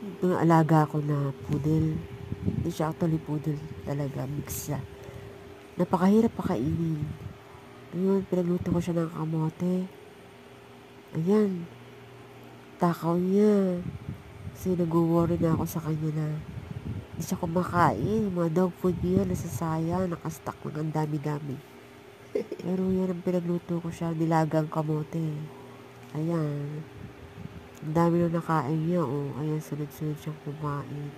Yung alaga ko na poodle. Hindi siya actually poodle talaga. Mix siya. Napakahirap pakainin. Ayun, pinagluto ko siya ng kamote. Ayan. Takaw niya. Kasi nag-worry na ako sa kanya na hindi siya kumakain. Yung mga dog food niya, nasasayang, nakastack ng ang dami-dami. Pero yan ang pinagluto ko siya, nilagang kamote. Ayan. Ang dami na nakain niya, oh. Ayan, sunod-sunod siyang kumain.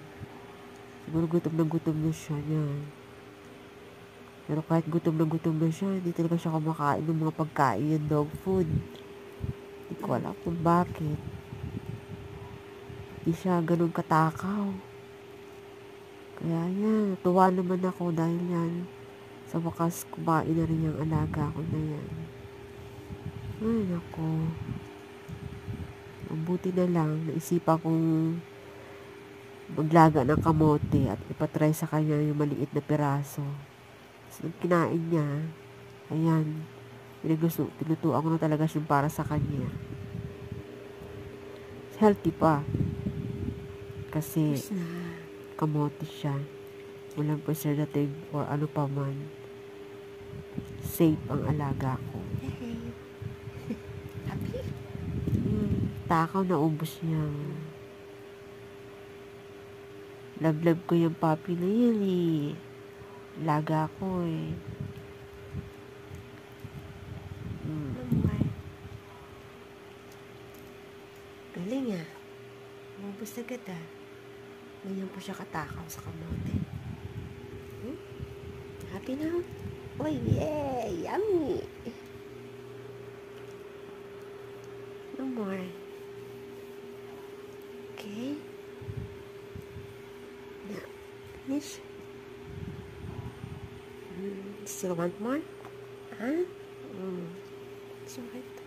Siguro gutom na siya niyan. Pero kahit gutom na siya, hindi talaga siya kumakain ng mga pagkain yung dog food. Hindi ko alam kung bakit. Hindi siya ganun katakaw. Kaya yan, tuwa naman ako dahil yan. Sa wakas, kumain na rin yung alaga ko na yan. Ay, nako. Mabuti na lang, naisipan kong maglaga ng kamote at ipatry sa kanya yung maliit na piraso. So, nung kinain niya, ayan, tinutuan ko na talaga siya para sa kanya. Healthy pa. Kasi, kamote siya. Walang preservative or ano pa man. Safe ang alaga ko. Happy? Takaw na ubos niya. Love ko yung puppy na yun eh. Laga ko eh. Galing ah. Umubos agad ah. Ganyan po siya katakaw sa kamote. Happy now? Oh yeah! Yummy! No more. Okay. Now, finish. Still want more? Huh? It's alright.